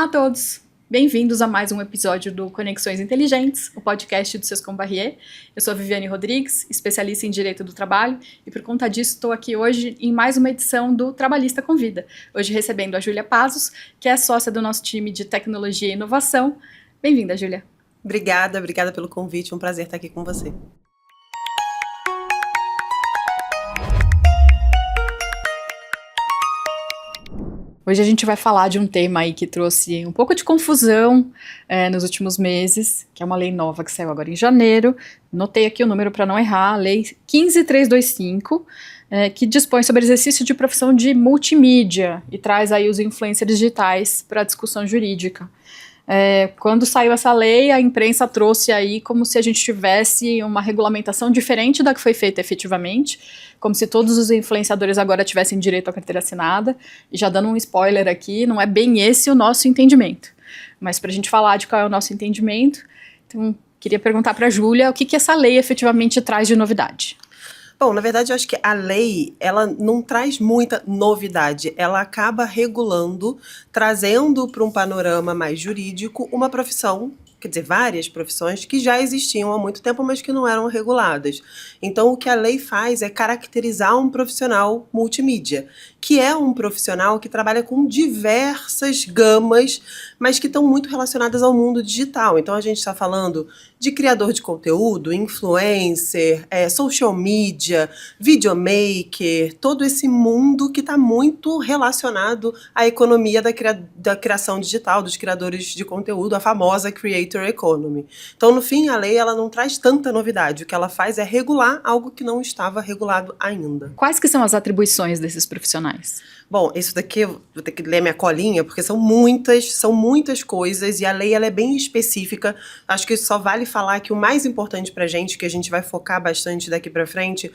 Olá a todos! Bem-vindos a mais um episódio do Conexões Inteligentes, o podcast do Sescom Barrier. Eu sou a Viviane Rodrigues, especialista em Direito do Trabalho, e por conta disso estou aqui hoje em mais uma edição do Trabalhista Convida. Hoje recebendo a Júlia Pazos, que é sócia do nosso time de Tecnologia e Inovação. Bem-vinda, Júlia. Obrigada pelo convite, um prazer estar aqui com você. Hoje a gente vai falar de um tema aí que trouxe um pouco de confusão nos últimos meses, que é uma lei nova que saiu agora em janeiro. Notei aqui o número para não errar, a Lei 15.325, que dispõe sobre o exercício de profissão de multimídia e traz aí os influencers digitais para a discussão jurídica. Quando saiu essa lei, a imprensa trouxe aí como se a gente tivesse uma regulamentação diferente da que foi feita efetivamente, como se todos os influenciadores agora tivessem direito à carteira assinada, e já dando um spoiler aqui, não é bem esse o nosso entendimento. Mas para a gente falar de qual é o nosso entendimento, então queria perguntar para a Júlia o que essa lei efetivamente traz de novidade. Bom, na verdade, eu acho que a lei, ela não traz muita novidade, ela acaba regulando, trazendo para um panorama mais jurídico uma profissão, quer dizer, várias profissões que já existiam há muito tempo, mas que não eram reguladas. Então, o que a lei faz é caracterizar um profissional multimídia, que é um profissional que trabalha com diversas gamas, mas que estão muito relacionadas ao mundo digital. Então, a gente está falando de criador de conteúdo, influencer, social media, videomaker, todo esse mundo que está muito relacionado à economia da criação digital, dos criadores de conteúdo, a famosa Creator Economy. Então, no fim, a lei ela não traz tanta novidade. O que ela faz é regular algo que não estava regulado ainda. Quais que são as atribuições desses profissionais? Bom, isso daqui eu vou ter que ler minha colinha, porque são muitas coisas, e a lei ela é bem específica. Acho que só vale falar que o mais importante pra gente, que a gente vai focar bastante daqui pra frente,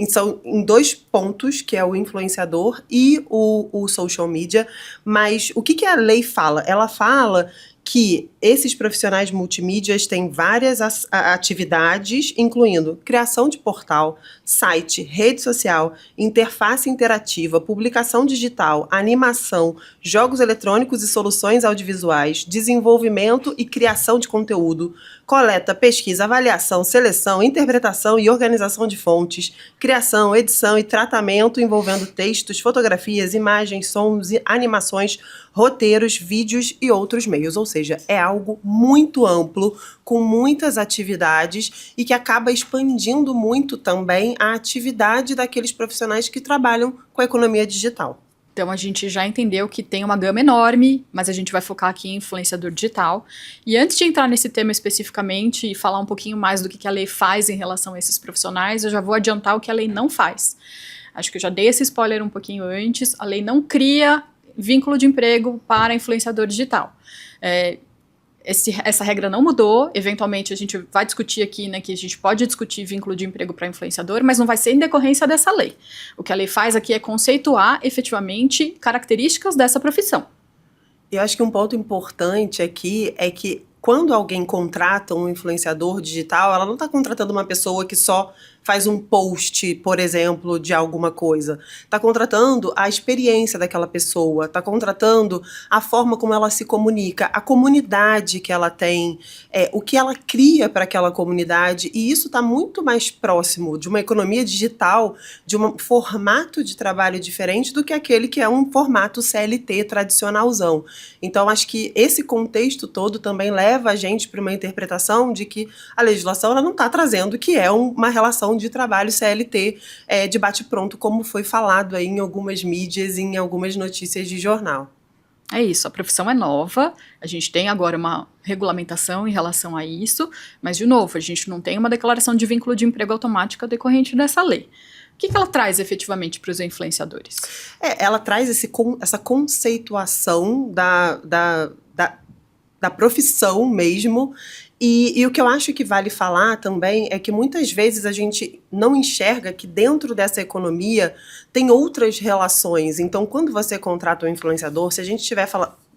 são em dois pontos, que é o influenciador e o social media. Mas o que a lei fala? Ela fala que esses profissionais multimídias têm várias atividades, incluindo criação de portal, site, rede social, interface interativa, publicação digital, animação, jogos eletrônicos e soluções audiovisuais, desenvolvimento e criação de conteúdo, coleta, pesquisa, avaliação, seleção, interpretação e organização de fontes, criação, edição e tratamento envolvendo textos, fotografias, imagens, sons e animações, roteiros, vídeos e outros meios. Ou seja, é algo muito amplo, com muitas atividades e que acaba expandindo muito também a atividade daqueles profissionais que trabalham com a economia digital. Então a gente já entendeu que tem uma gama enorme, mas a gente vai focar aqui em influenciador digital. E antes de entrar nesse tema especificamente e falar um pouquinho mais do que a lei faz em relação a esses profissionais, eu já vou adiantar o que a lei não faz. Acho que eu já dei esse spoiler um pouquinho antes. A lei não cria vínculo de emprego para influenciador digital. Essa regra não mudou. Eventualmente a gente vai discutir aqui, né, que a gente pode discutir vínculo de emprego para influenciador, mas não vai ser em decorrência dessa lei. O que a lei faz aqui é conceituar efetivamente características dessa profissão. Eu acho que um ponto importante aqui é que quando alguém contrata um influenciador digital, ela não está contratando uma pessoa que só faz um post, por exemplo, de alguma coisa. Está contratando a experiência daquela pessoa, está contratando a forma como ela se comunica, a comunidade que ela tem, o que ela cria para aquela comunidade, e isso está muito mais próximo de uma economia digital, de um formato de trabalho diferente do que aquele que é um formato CLT tradicionalzão. Então, acho que esse contexto todo também leva a gente para uma interpretação de que a legislação ela não está trazendo que é uma relação de trabalho CLT de bate-pronto, como foi falado aí em algumas mídias e em algumas notícias de jornal. É isso, a profissão é nova, a gente tem agora uma regulamentação em relação a isso, mas, de novo, a gente não tem uma declaração de vínculo de emprego automática decorrente dessa lei. O que ela traz efetivamente para os influenciadores? Ela traz essa conceituação da profissão mesmo. E o que eu acho que vale falar também é que muitas vezes a gente não enxerga que dentro dessa economia tem outras relações. Então, quando você contrata um influenciador, se a gente estiver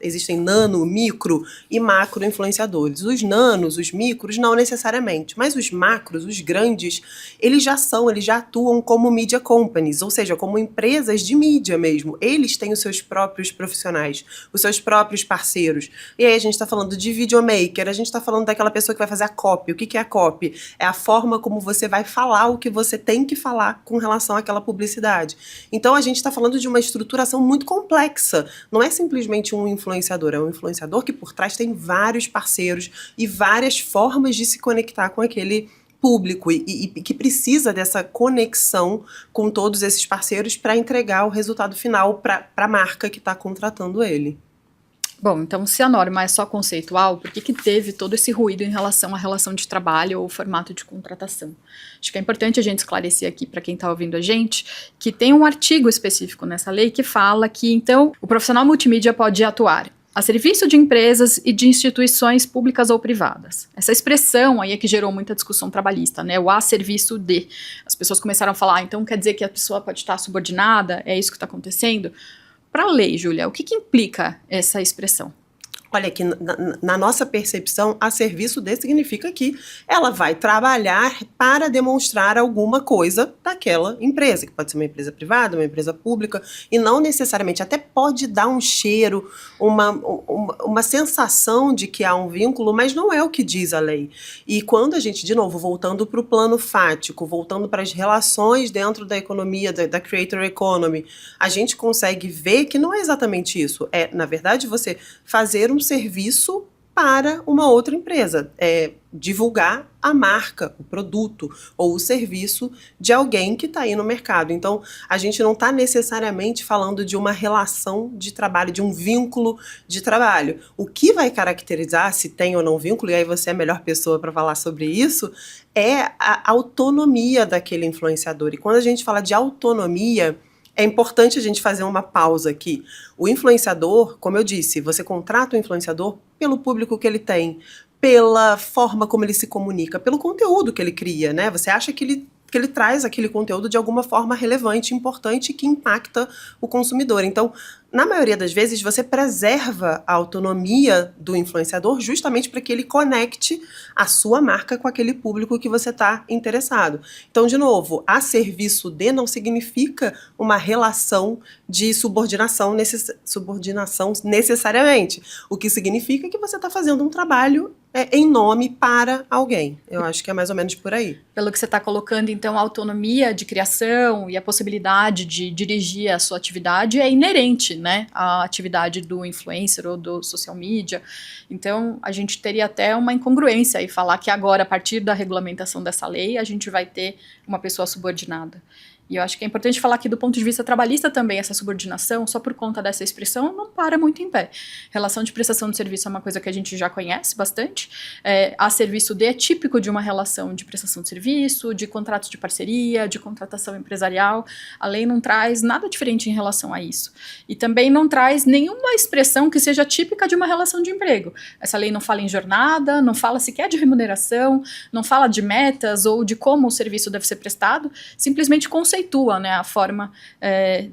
existem nano, micro e macro influenciadores. Os nanos, os micros, não necessariamente, mas os macros, os grandes, eles já atuam como media companies, ou seja, como empresas de mídia mesmo. Eles têm os seus próprios profissionais, os seus próprios parceiros. E aí a gente está falando de videomaker, a gente está falando daquela pessoa que vai fazer a copy. O que é a copy? É a forma como você vai falar o que você tem que falar com relação àquela publicidade. Então a gente está falando de uma estruturação muito complexa. Não é simplesmente um influenciador, é um influenciador que por trás tem vários parceiros e várias formas de se conectar com aquele público e que precisa dessa conexão com todos esses parceiros para entregar o resultado final para a marca que está contratando ele. Bom, então se a norma é só conceitual, por que teve todo esse ruído em relação à relação de trabalho ou formato de contratação? Acho que é importante a gente esclarecer aqui para quem está ouvindo a gente que tem um artigo específico nessa lei que fala que, então, o profissional multimídia pode atuar a serviço de empresas e de instituições públicas ou privadas. Essa expressão aí é que gerou muita discussão trabalhista, né? O a serviço de. As pessoas começaram a falar, então quer dizer que a pessoa pode estar subordinada? É isso que está acontecendo? Para a lei, Júlia, o que implica essa expressão? Olha, aqui na nossa percepção, a serviço de significa que ela vai trabalhar para demonstrar alguma coisa daquela empresa, que pode ser uma empresa privada, uma empresa pública, e não necessariamente, até pode dar um cheiro, uma sensação de que há um vínculo, mas não é o que diz a lei. E quando a gente, de novo, voltando para o plano fático, voltando para as relações dentro da economia, da creator economy, a gente consegue ver que não é exatamente isso. É, na verdade, você fazer um serviço para uma outra empresa, divulgar a marca, o produto ou o serviço de alguém que está aí no mercado. Então, a gente não está necessariamente falando de uma relação de trabalho, de um vínculo de trabalho. O que vai caracterizar se tem ou não vínculo, e aí você é a melhor pessoa para falar sobre isso, é a autonomia daquele influenciador. E quando a gente fala de autonomia, é importante a gente fazer uma pausa aqui. O influenciador, como eu disse, você contrata o influenciador pelo público que ele tem, pela forma como ele se comunica, pelo conteúdo que ele cria, né? Você acha que ele traz aquele conteúdo de alguma forma relevante, importante, que impacta o consumidor. Então, na maioria das vezes, você preserva a autonomia do influenciador justamente para que ele conecte a sua marca com aquele público que você está interessado. Então, de novo, a serviço de não significa uma relação de subordinação necessariamente. O que significa que você está fazendo um trabalho em nome para alguém. Eu acho que é mais ou menos por aí. Pelo que você está colocando, então, a autonomia de criação e a possibilidade de dirigir a sua atividade é inerente, né, à atividade do influencer ou do social media. Então, a gente teria até uma incongruência aí falar que agora, a partir da regulamentação dessa lei, a gente vai ter uma pessoa subordinada. E eu acho que é importante falar que do ponto de vista trabalhista também essa subordinação, só por conta dessa expressão, não para muito em pé. Relação de prestação de serviço é uma coisa que a gente já conhece bastante. A serviço de é típico de uma relação de prestação de serviço, de contratos de parceria, de contratação empresarial. A lei não traz nada diferente em relação a isso. E também não traz nenhuma expressão que seja típica de uma relação de emprego. Essa lei não fala em jornada, não fala sequer de remuneração, não fala de metas ou de como o serviço deve ser prestado, simplesmente conceitua, né, a forma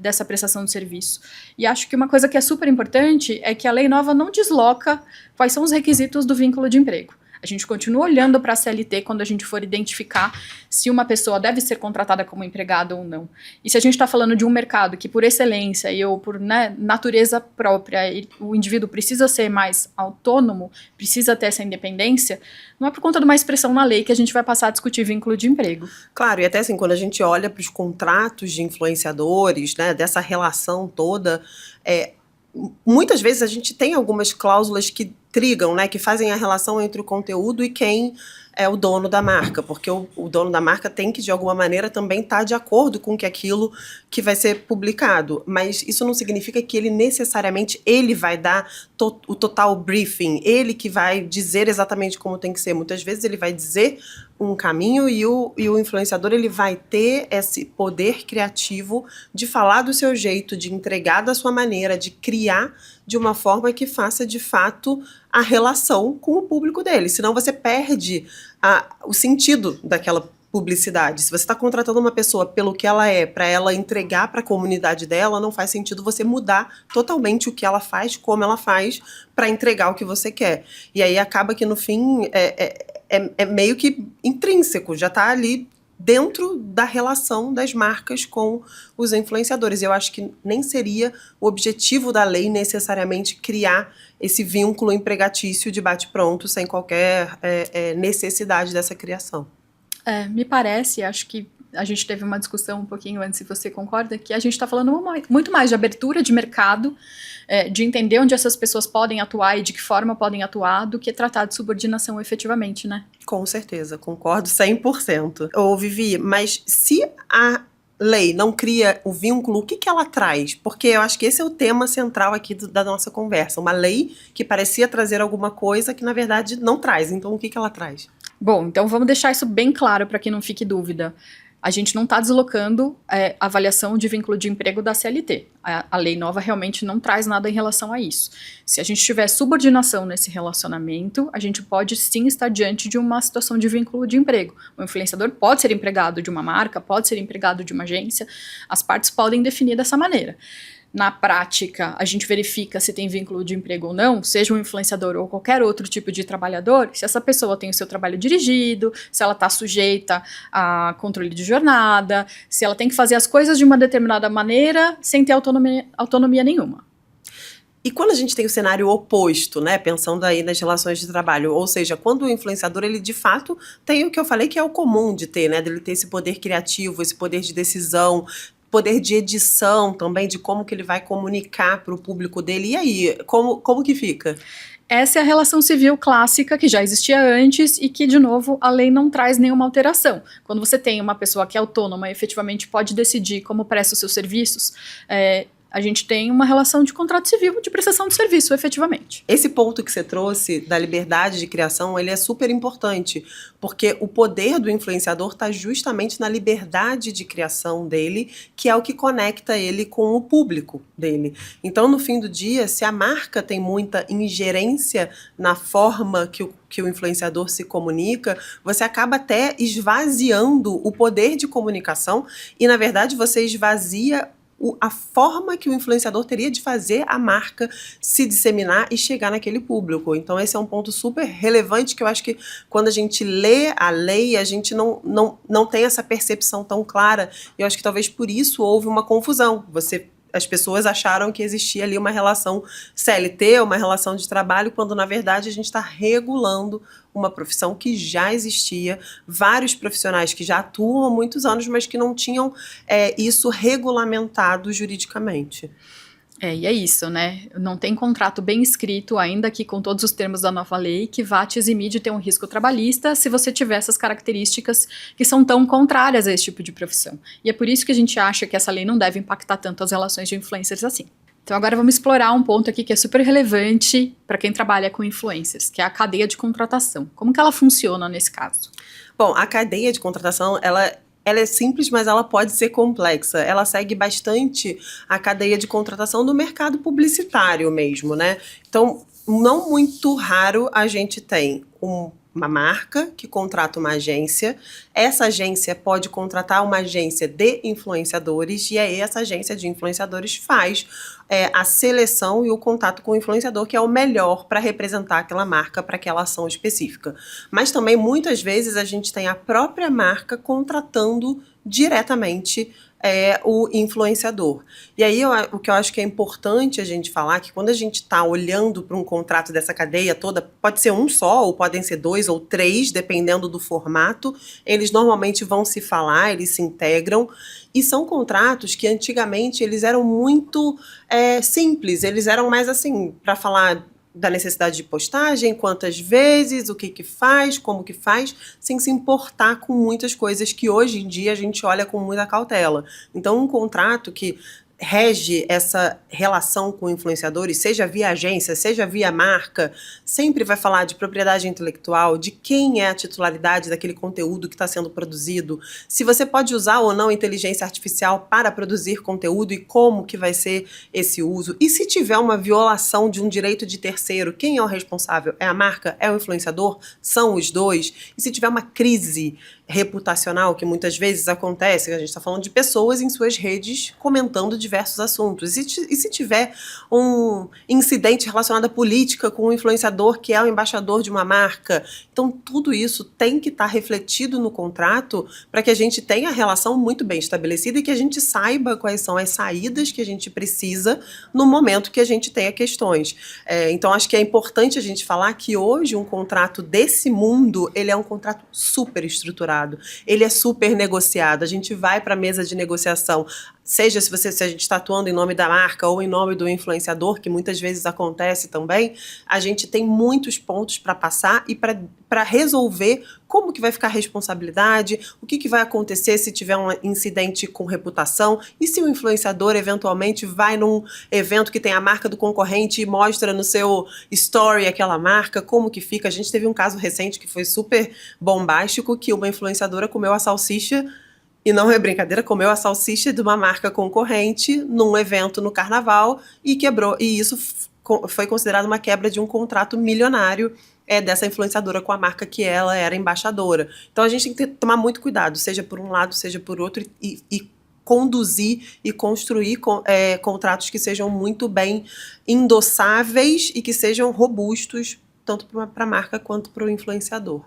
dessa prestação de serviço. E acho que uma coisa que é super importante é que a lei nova não desloca quais são os requisitos do vínculo de emprego. A gente continua olhando para a CLT quando a gente for identificar se uma pessoa deve ser contratada como empregada ou não. E se a gente está falando de um mercado que, por excelência ou por natureza própria, o indivíduo precisa ser mais autônomo, precisa ter essa independência, não é por conta de uma expressão na lei que a gente vai passar a discutir vínculo de emprego. Claro, e até assim, quando a gente olha para os contratos de influenciadores, né, dessa relação toda, muitas vezes a gente tem algumas cláusulas que trigam, né, que fazem a relação entre o conteúdo e quem é o dono da marca, porque o dono da marca tem que, de alguma maneira, também estar de acordo com que aquilo que vai ser publicado, mas isso não significa que ele necessariamente vai dar o total briefing, ele que vai dizer exatamente como tem que ser. Muitas vezes ele vai dizer um caminho e o influenciador ele vai ter esse poder criativo de falar do seu jeito, de entregar da sua maneira, de criar de uma forma que faça de fato a relação com o público dele. Senão você perde o sentido daquela publicidade. Se você está contratando uma pessoa pelo que ela é, para ela entregar para a comunidade dela, não faz sentido você mudar totalmente o que ela faz, como ela faz, para entregar o que você quer. E aí acaba que no fim é meio que intrínseco, já está ali dentro da relação das marcas com os influenciadores. Eu acho que nem seria o objetivo da lei necessariamente criar esse vínculo empregatício de bate-pronto sem qualquer necessidade dessa criação. Me parece, acho que a gente teve uma discussão um pouquinho antes, se você concorda, que a gente está falando muito mais de abertura de mercado, de entender onde essas pessoas podem atuar e de que forma podem atuar, do que tratar de subordinação efetivamente, né? Com certeza, concordo 100%. Ô, Vivi, mas se a lei não cria o vínculo, o que ela traz? Porque eu acho que esse é o tema central aqui da nossa conversa. Uma lei que parecia trazer alguma coisa que, na verdade, não traz. Então, o que ela traz? Bom, então vamos deixar isso bem claro para que não fique dúvida. A gente não está deslocando a avaliação de vínculo de emprego da CLT. A lei nova realmente não traz nada em relação a isso. Se a gente tiver subordinação nesse relacionamento, a gente pode sim estar diante de uma situação de vínculo de emprego. O influenciador pode ser empregado de uma marca, pode ser empregado de uma agência, as partes podem definir dessa maneira. Na prática, a gente verifica se tem vínculo de emprego ou não, seja um influenciador ou qualquer outro tipo de trabalhador, se essa pessoa tem o seu trabalho dirigido, se ela está sujeita a controle de jornada, se ela tem que fazer as coisas de uma determinada maneira sem ter autonomia nenhuma. E quando a gente tem o cenário oposto, né, pensando aí nas relações de trabalho, ou seja, quando o influenciador, ele de fato tem o que eu falei que é o comum de ter, né, dele ter esse poder criativo, esse poder de decisão, poder de edição também, de como que ele vai comunicar para o público dele. E aí, como que fica? Essa é a relação civil clássica que já existia antes e que, de novo, a lei não traz nenhuma alteração. Quando você tem uma pessoa que é autônoma e efetivamente pode decidir como presta os seus serviços, a gente tem uma relação de contrato civil de prestação de serviço, efetivamente. Esse ponto que você trouxe da liberdade de criação, ele é super importante, porque o poder do influenciador está justamente na liberdade de criação dele, que é o que conecta ele com o público dele. Então, no fim do dia, se a marca tem muita ingerência na forma que o influenciador se comunica, você acaba até esvaziando o poder de comunicação e, na verdade, você esvazia a forma que o influenciador teria de fazer a marca se disseminar e chegar naquele público. Então esse é um ponto super relevante que eu acho que quando a gente lê a lei, a gente não tem essa percepção tão clara. E eu acho que talvez por isso houve uma confusão. As pessoas acharam que existia ali uma relação CLT, uma relação de trabalho, quando na verdade a gente está regulando uma profissão que já existia, vários profissionais que já atuam há muitos anos, mas que não tinham isso regulamentado juridicamente. E é isso, né? Não tem contrato bem escrito, ainda que com todos os termos da nova lei, que vá te eximir de ter um risco trabalhista se você tiver essas características que são tão contrárias a esse tipo de profissão. E é por isso que a gente acha que essa lei não deve impactar tanto as relações de influencers assim. Então agora vamos explorar um ponto aqui que é super relevante para quem trabalha com influencers, que é a cadeia de contratação. Como que ela funciona nesse caso? Bom, a cadeia de contratação, ela é simples, mas ela pode ser complexa. Ela segue bastante a cadeia de contratação do mercado publicitário mesmo, né? Então, não muito raro a gente tem uma marca que contrata uma agência, essa agência pode contratar uma agência de influenciadores e aí essa agência de influenciadores faz a seleção e o contato com o influenciador, que é o melhor para representar aquela marca para aquela ação específica. Mas também, muitas vezes, a gente tem a própria marca contratando diretamente o influenciador. E aí, o que eu acho que é importante a gente falar, que quando a gente está olhando para um contrato dessa cadeia toda, pode ser um só, ou podem ser 2 ou 3, dependendo do formato, eles normalmente vão se falar, eles se integram, e são contratos que antigamente eles eram muito simples, eles eram mais assim, para falar da necessidade de postagem, quantas vezes, o que faz, como que faz, sem se importar com muitas coisas que hoje em dia a gente olha com muita cautela. Então, um contrato que rege essa relação com influenciadores, seja via agência, seja via marca, sempre vai falar de propriedade intelectual, de quem é a titularidade daquele conteúdo que está sendo produzido, se você pode usar ou não inteligência artificial para produzir conteúdo e como que vai ser esse uso. E se tiver uma violação de um direito de terceiro, quem é o responsável? É a marca? É o influenciador? São os dois? E se tiver uma crise reputacional que muitas vezes acontece, que a gente está falando de pessoas em suas redes comentando diversos assuntos. E se tiver um incidente relacionado à política com um influenciador que é o embaixador de uma marca? Então, tudo isso tem que estar refletido no contrato para que a gente tenha a relação muito bem estabelecida e que a gente saiba quais são as saídas que a gente precisa no momento que a gente tenha questões. Então, acho que é importante a gente falar que hoje um contrato desse mundo, ele é um contrato super estruturado, ele é super negociado, a gente vai para a mesa de negociação, seja se a gente está atuando em nome da marca ou em nome do influenciador, que muitas vezes acontece também, a gente tem muitos pontos para passar e para resolver como que vai ficar a responsabilidade, o que vai acontecer se tiver um incidente com reputação, e se o influenciador eventualmente vai num evento que tem a marca do concorrente e mostra no seu story aquela marca, como que fica. A gente teve um caso recente que foi super bombástico, que uma influenciadora comeu a salsicha, e não é brincadeira, comeu a salsicha de uma marca concorrente num evento no carnaval e quebrou. E isso foi considerado uma quebra de um contrato milionário dessa influenciadora com a marca que ela era embaixadora. Então a gente tem que tomar muito cuidado, seja por um lado, seja por outro, e conduzir e construir contratos que sejam muito bem endossáveis e que sejam robustos, tanto para a marca quanto para o influenciador.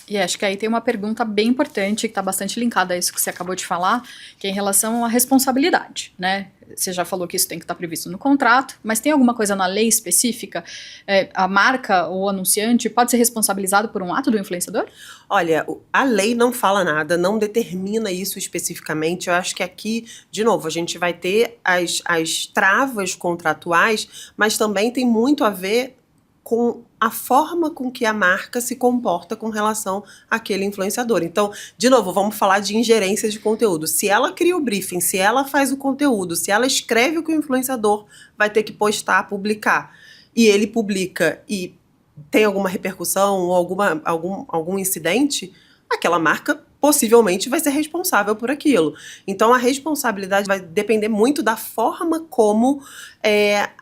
E acho que aí tem uma pergunta bem importante, que está bastante linkada a isso que você acabou de falar, que é em relação à responsabilidade, né? Você já falou que isso tem que estar previsto no contrato, mas tem alguma coisa na lei específica? A marca ou o anunciante pode ser responsabilizado por um ato do influenciador? Olha, a lei não fala nada, não determina isso especificamente. Eu acho que aqui, de novo, a gente vai ter as travas contratuais, mas também tem muito a ver com a forma com que a marca se comporta com relação àquele influenciador. Então, de novo, vamos falar de ingerência de conteúdo. Se ela cria o briefing, se ela faz o conteúdo, se ela escreve o que o influenciador vai ter que postar, publicar, e ele publica e tem alguma repercussão ou algum incidente, aquela marca possivelmente vai ser responsável por aquilo. Então, a responsabilidade vai depender muito da forma como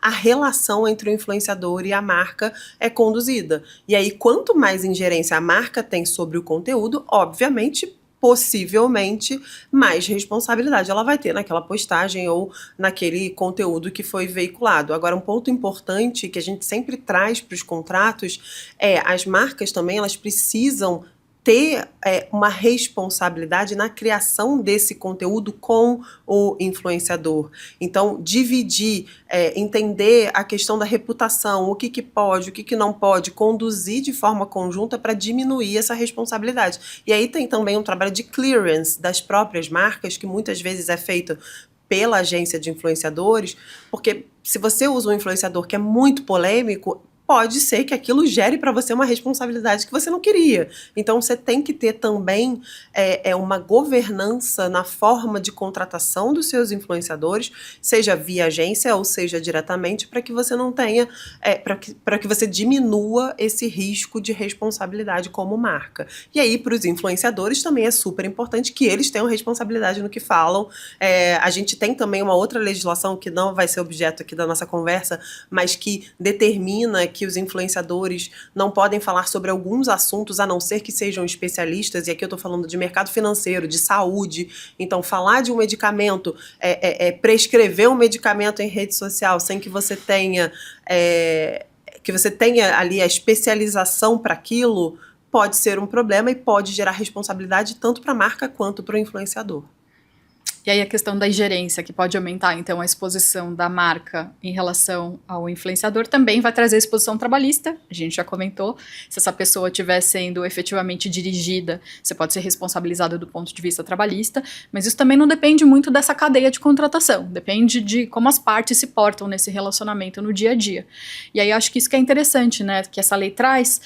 a relação entre o influenciador e a marca é conduzida. E aí, quanto mais ingerência a marca tem sobre o conteúdo, obviamente, possivelmente, mais responsabilidade ela vai ter naquela postagem ou naquele conteúdo que foi veiculado. Agora, um ponto importante que a gente sempre traz para os contratos as marcas também, elas precisam ter uma responsabilidade na criação desse conteúdo com o influenciador. Então, dividir, entender a questão da reputação, o que pode, o que não pode, conduzir de forma conjunta para diminuir essa responsabilidade. E aí tem também um trabalho de clearance das próprias marcas, que muitas vezes é feito pela agência de influenciadores, porque se você usa um influenciador que é muito polêmico, pode ser que aquilo gere para você uma responsabilidade que você não queria. Então, você tem que ter também uma governança na forma de contratação dos seus influenciadores, seja via agência ou seja diretamente, para que você não tenha, para que você diminua esse risco de responsabilidade como marca. E aí, para os influenciadores também é super importante que eles tenham responsabilidade no que falam. A gente tem também uma outra legislação que não vai ser objeto aqui da nossa conversa, mas que determina que os influenciadores não podem falar sobre alguns assuntos, a não ser que sejam especialistas, e aqui eu estou falando de mercado financeiro, de saúde. Então, falar de um medicamento, prescrever um medicamento em rede social sem que você tenha ali a especialização para aquilo, pode ser um problema e pode gerar responsabilidade tanto para a marca quanto para o influenciador. E aí a questão da ingerência, que pode aumentar, então, a exposição da marca em relação ao influenciador, também vai trazer exposição trabalhista, a gente já comentou. Se essa pessoa estiver sendo efetivamente dirigida, você pode ser responsabilizado do ponto de vista trabalhista, mas isso também não depende muito dessa cadeia de contratação, depende de como as partes se portam nesse relacionamento no dia a dia. E aí acho que isso que é interessante, né, que essa lei traz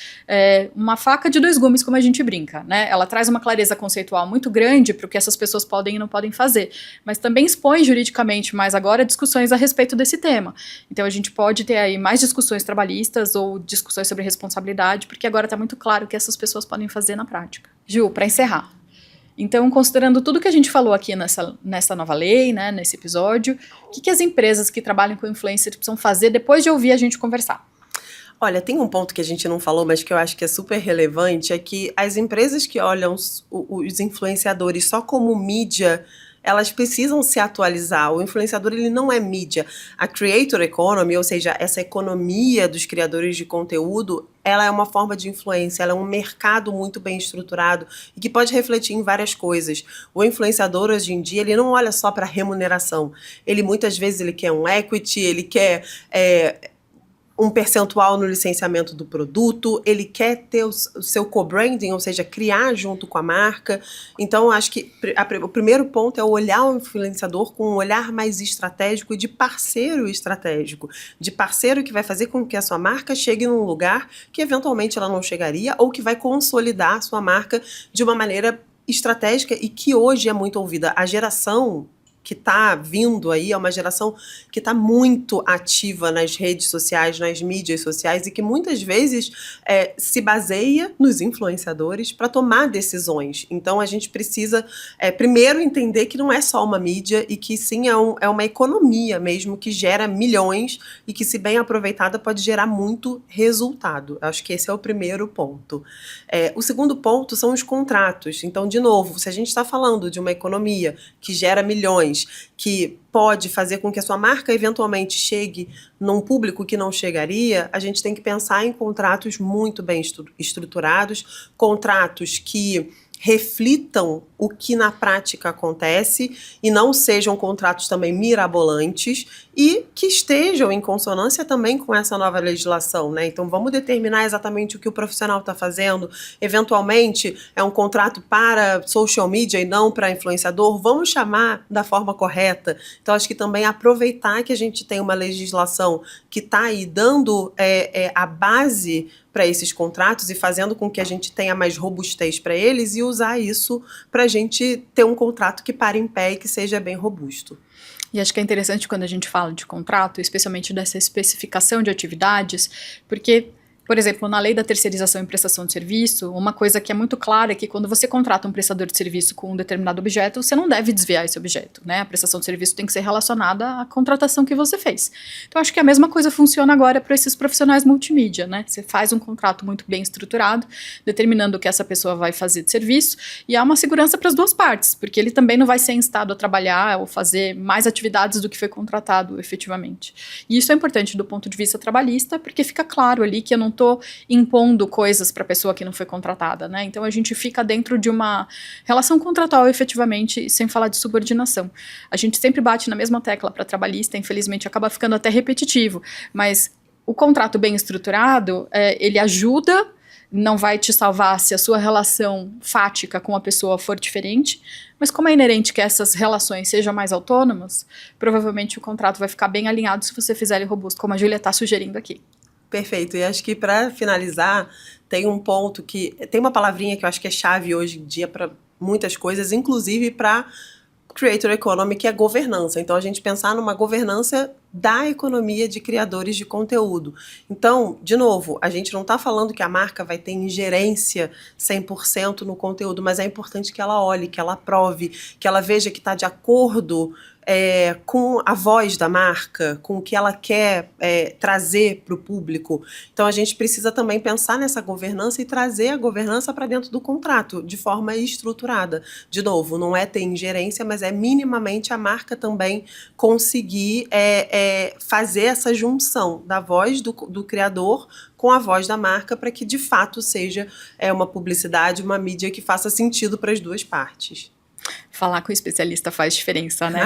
uma faca de dois gumes, como a gente brinca, né? Ela traz uma clareza conceitual muito grande para o que essas pessoas podem e não podem fazer, mas também expõe juridicamente mais agora discussões a respeito desse tema. Então a gente pode ter aí mais discussões trabalhistas ou discussões sobre responsabilidade, porque agora está muito claro o que essas pessoas podem fazer na prática. Ju, para encerrar, então, considerando tudo que a gente falou aqui nessa nova lei, né, nesse episódio, o que as empresas que trabalham com influencer precisam fazer depois de ouvir a gente conversar? Olha, tem um ponto que a gente não falou, mas que eu acho que é super relevante, é que as empresas que olham os influenciadores só como mídia, elas precisam se atualizar. O influenciador, ele não é mídia. A creator economy, ou seja, essa economia dos criadores de conteúdo, ela é uma forma de influência, ela é um mercado muito bem estruturado e que pode refletir em várias coisas. O influenciador, hoje em dia, ele não olha só para remuneração. Ele, muitas vezes, ele quer um equity, ele quer um percentual no licenciamento do produto, ele quer ter o seu co-branding, ou seja, criar junto com a marca. Então, acho que o primeiro ponto é olhar o influenciador com um olhar mais estratégico e de parceiro estratégico, de parceiro que vai fazer com que a sua marca chegue num lugar que eventualmente ela não chegaria ou que vai consolidar a sua marca de uma maneira estratégica e que hoje é muito ouvida. A geração que está vindo aí é uma geração que está muito ativa nas redes sociais, nas mídias sociais e que muitas vezes se baseia nos influenciadores para tomar decisões. Então a gente precisa primeiro entender que não é só uma mídia e que sim é uma economia mesmo que gera milhões e que, se bem aproveitada, pode gerar muito resultado. Acho que esse é o primeiro ponto. O segundo ponto são os contratos. Então, de novo, se a gente está falando de uma economia que gera milhões, que pode fazer com que a sua marca eventualmente chegue num público que não chegaria, a gente tem que pensar em contratos muito bem estruturados, contratos que reflitam o que na prática acontece e não sejam contratos também mirabolantes e que estejam em consonância também com essa nova legislação, né? Então vamos determinar exatamente o que o profissional está fazendo. Eventualmente é um contrato para social media e não para influenciador. Vamos chamar da forma correta. Então acho que também aproveitar que a gente tem uma legislação que está aí dando a base para esses contratos e fazendo com que a gente tenha mais robustez para eles e usar isso para a gente ter um contrato que pare em pé e que seja bem robusto. E acho que é interessante quando a gente fala de contrato, especialmente dessa especificação de atividades, porque, por exemplo, na lei da terceirização e prestação de serviço, uma coisa que é muito clara é que quando você contrata um prestador de serviço com um determinado objeto, você não deve desviar esse objeto, né? A prestação de serviço tem que ser relacionada à contratação que você fez. Então, acho que a mesma coisa funciona agora para esses profissionais multimídia, né? Você faz um contrato muito bem estruturado, determinando o que essa pessoa vai fazer de serviço, e há uma segurança para as duas partes, porque ele também não vai ser instado a trabalhar ou fazer mais atividades do que foi contratado efetivamente. E isso é importante do ponto de vista trabalhista, porque fica claro ali que eu não estou impondo coisas para a pessoa que não foi contratada, né? Então a gente fica dentro de uma relação contratual efetivamente, sem falar de subordinação. A gente sempre bate na mesma tecla para trabalhista, infelizmente acaba ficando até repetitivo, mas o contrato bem estruturado, ele ajuda, não vai te salvar se a sua relação fática com a pessoa for diferente, mas como é inerente que essas relações sejam mais autônomas, provavelmente o contrato vai ficar bem alinhado se você fizer ele robusto, como a Júlia está sugerindo aqui. Perfeito, e acho que para finalizar, tem um ponto que, tem uma palavrinha que eu acho que é chave hoje em dia para muitas coisas, inclusive para creator economy, que é governança. Então, a gente pensar numa governança da economia de criadores de conteúdo. Então, de novo, a gente não está falando que a marca vai ter ingerência 100% no conteúdo, mas é importante que ela olhe, que ela aprove, que ela veja que está de acordo com a voz da marca, com o que ela quer trazer para o público. Então a gente precisa também pensar nessa governança e trazer a governança para dentro do contrato, de forma estruturada. De novo, não é ter ingerência, mas é minimamente a marca também conseguir fazer essa junção da voz do criador com a voz da marca para que de fato seja uma publicidade, uma mídia que faça sentido para as duas partes. Falar com o especialista faz diferença, né?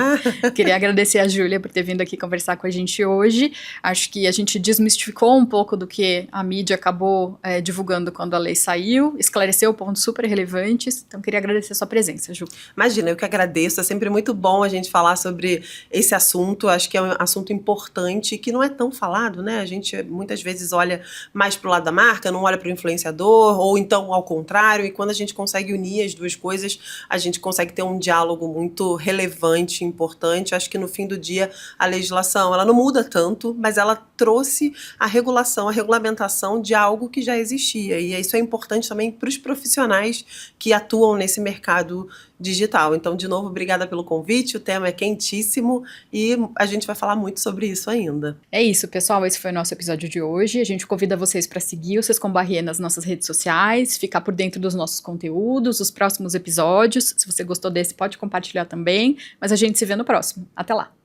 Queria agradecer a Júlia por ter vindo aqui conversar com a gente hoje. Acho que a gente desmistificou um pouco do que a mídia acabou divulgando quando a lei saiu, esclareceu pontos super relevantes. Então, queria agradecer a sua presença, Ju. Imagina, eu que agradeço. É sempre muito bom a gente falar sobre esse assunto. Acho que é um assunto importante que não é tão falado, né? A gente muitas vezes olha mais para o lado da marca, não olha para o influenciador, ou então ao contrário. E quando a gente consegue unir as duas coisas, a gente consegue ter um diálogo muito relevante, importante. Acho que no fim do dia a legislação, ela não muda tanto, mas ela trouxe a regulação, a regulamentação de algo que já existia. E isso é importante também para os profissionais que atuam nesse mercado digital. Então, de novo, obrigada pelo convite, o tema é quentíssimo e a gente vai falar muito sobre isso ainda. É isso, pessoal, esse foi o nosso episódio de hoje. A gente convida vocês para seguir o Sescom Barrier nas nossas redes sociais, ficar por dentro dos nossos conteúdos, dos próximos episódios. Se você gostou desse, pode compartilhar também, mas a gente se vê no próximo. Até lá!